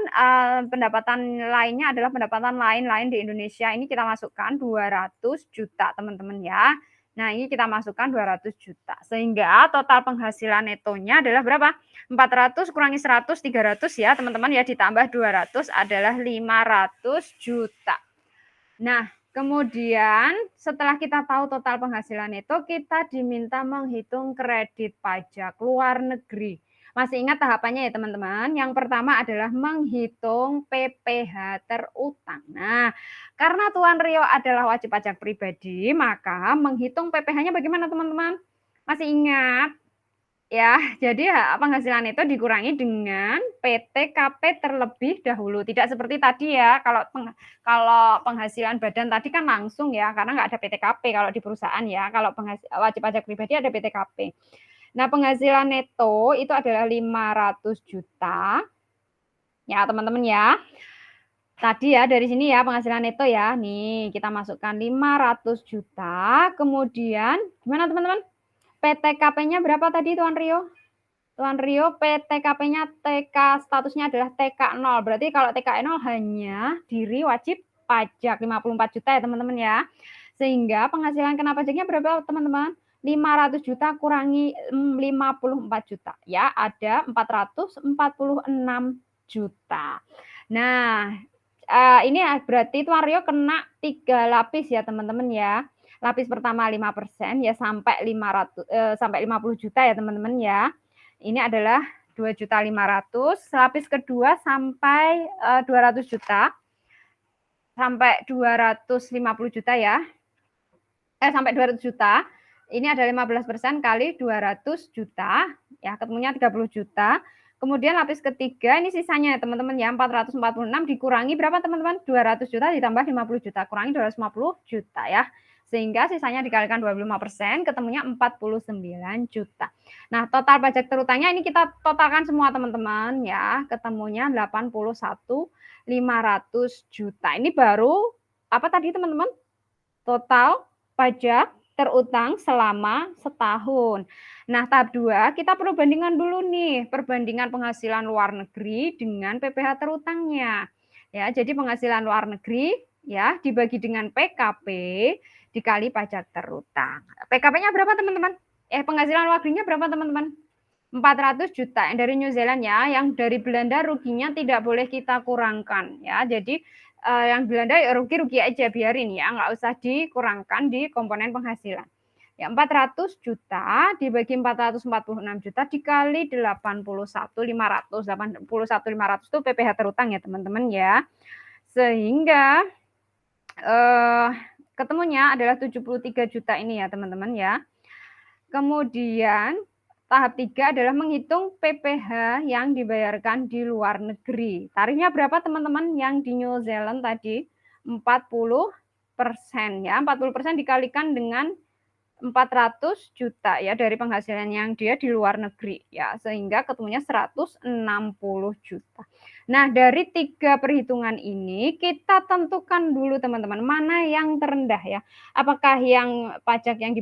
pendapatan lainnya adalah pendapatan lain-lain di Indonesia. Ini kita masukkan 200 juta teman-teman ya. Nah ini kita masukkan 200 juta. Sehingga total penghasilan netonya adalah berapa? 400 kurangi 100, 300 ya teman-teman ya. Ditambah 200 adalah 500 juta. Nah kemudian setelah kita tahu total penghasilan neto, kita diminta menghitung kredit pajak luar negeri. Masih ingat tahapannya ya teman-teman? Yang pertama adalah menghitung PPh terutang. Nah, karena Tuan Rio adalah wajib pajak pribadi, maka menghitung PPh-nya bagaimana teman-teman? Masih ingat? Ya, jadi penghasilan itu dikurangi dengan PTKP terlebih dahulu. Tidak seperti tadi ya, kalau penghasilan badan tadi kan langsung ya, karena nggak ada PTKP kalau di perusahaan ya. Kalau wajib pajak pribadi ada PTKP. Nah, penghasilan neto itu adalah 500 juta. Ya, teman-teman ya. Tadi ya, dari sini ya penghasilan neto ya. Nih, kita masukkan 500 juta. Kemudian, gimana teman-teman? PTKP-nya berapa tadi Tuan Rio? Tuan Rio PTKP-nya TK statusnya adalah TK0. Berarti kalau TK0 hanya diri wajib pajak 54 juta ya teman-teman ya. Sehingga penghasilan kena pajaknya berapa teman-teman? 500 juta kurangi 54 juta. Ya, ada 446 juta. Nah, ini berarti Tuan Rio kena 3 lapis ya teman-teman ya. Lapis pertama 5% ya sampai 50 juta ya teman-teman ya. Ini adalah 2.500.000, lapis kedua sampai 200 juta. Sampai 250 juta ya. Sampai 200 juta. Ini ada 15% kali 200 juta, ya ketemunya 30 juta. Kemudian lapis ketiga, ini sisanya ya teman-teman ya, 446 dikurangi berapa teman-teman? 200 juta ditambah 50 juta, kurangi 250 juta ya. Sehingga sisanya dikalikan 25%, ketemunya 49 juta. Nah, total pajak terutangnya ini kita totalkan semua teman-teman ya, ketemunya 81.500 juta. Ini baru apa tadi teman-teman? Total pajak terutang selama setahun. Nah, tahap 2 kita perlu bandingkan dulu nih, perbandingan penghasilan luar negeri dengan PPh terutangnya. Ya, jadi penghasilan luar negeri ya dibagi dengan PKP dikali pajak terutang. PKP-nya berapa teman-teman? Penghasilan luar negerinya berapa teman-teman? 400 juta yang dari New Zealand ya, yang dari Belanda ruginya tidak boleh kita kurangkan ya. Jadi yang Belanda ya rugi-rugi aja biarin ya, nggak usah dikurangkan di komponen penghasilan. Ya 400 juta dibagi 446 juta dikali 81.500. 81.500 itu PPh terutang ya teman-teman ya. Sehingga ketemunya adalah 73 juta ini ya teman-teman ya. Kemudian tahap 3 adalah menghitung PPh yang dibayarkan di luar negeri. Tarifnya berapa teman-teman yang di New Zealand tadi? 40% ya. 40% dikalikan dengan 400 juta ya dari penghasilan yang dia di luar negeri ya. Sehingga ketemunya 160 juta. Nah, dari 3 perhitungan ini kita tentukan dulu teman-teman mana yang terendah ya. Apakah yang pajak yang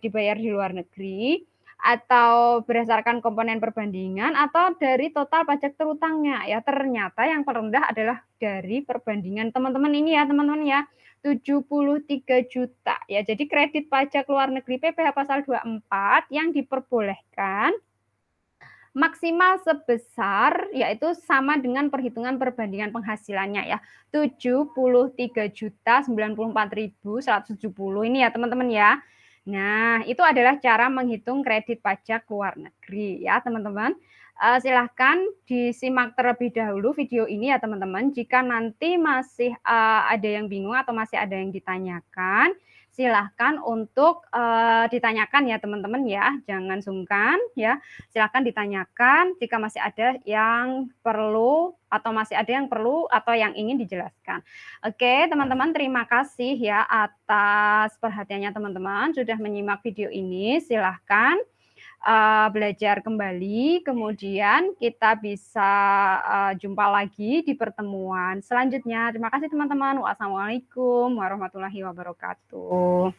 dibayar di luar negeri atau berdasarkan komponen perbandingan atau dari total pajak terutangnya ya. Ternyata yang terendah adalah dari perbandingan teman-teman ini ya, teman-teman ya. 73 juta ya. Jadi kredit pajak luar negeri PPh pasal 24 yang diperbolehkan maksimal sebesar yaitu sama dengan perhitungan perbandingan penghasilannya ya. 73.094.170 ini ya teman-teman ya. Nah, itu adalah cara menghitung kredit pajak luar negeri ya teman-teman. Silahkan disimak terlebih dahulu video ini ya teman-teman. Jika nanti masih ada yang bingung atau masih ada yang ditanyakan, silahkan untuk ditanyakan ya teman-teman ya. Jangan sungkan ya. Silahkan ditanyakan jika masih ada yang perlu atau masih ada yang perlu atau yang ingin dijelaskan. Oke, teman-teman, terima kasih ya atas perhatiannya teman-teman sudah menyimak video ini. Silahkan belajar kembali, kemudian kita bisa jumpa lagi di pertemuan selanjutnya. Terima kasih teman-teman. Wassalamualaikum warahmatullahi wabarakatuh.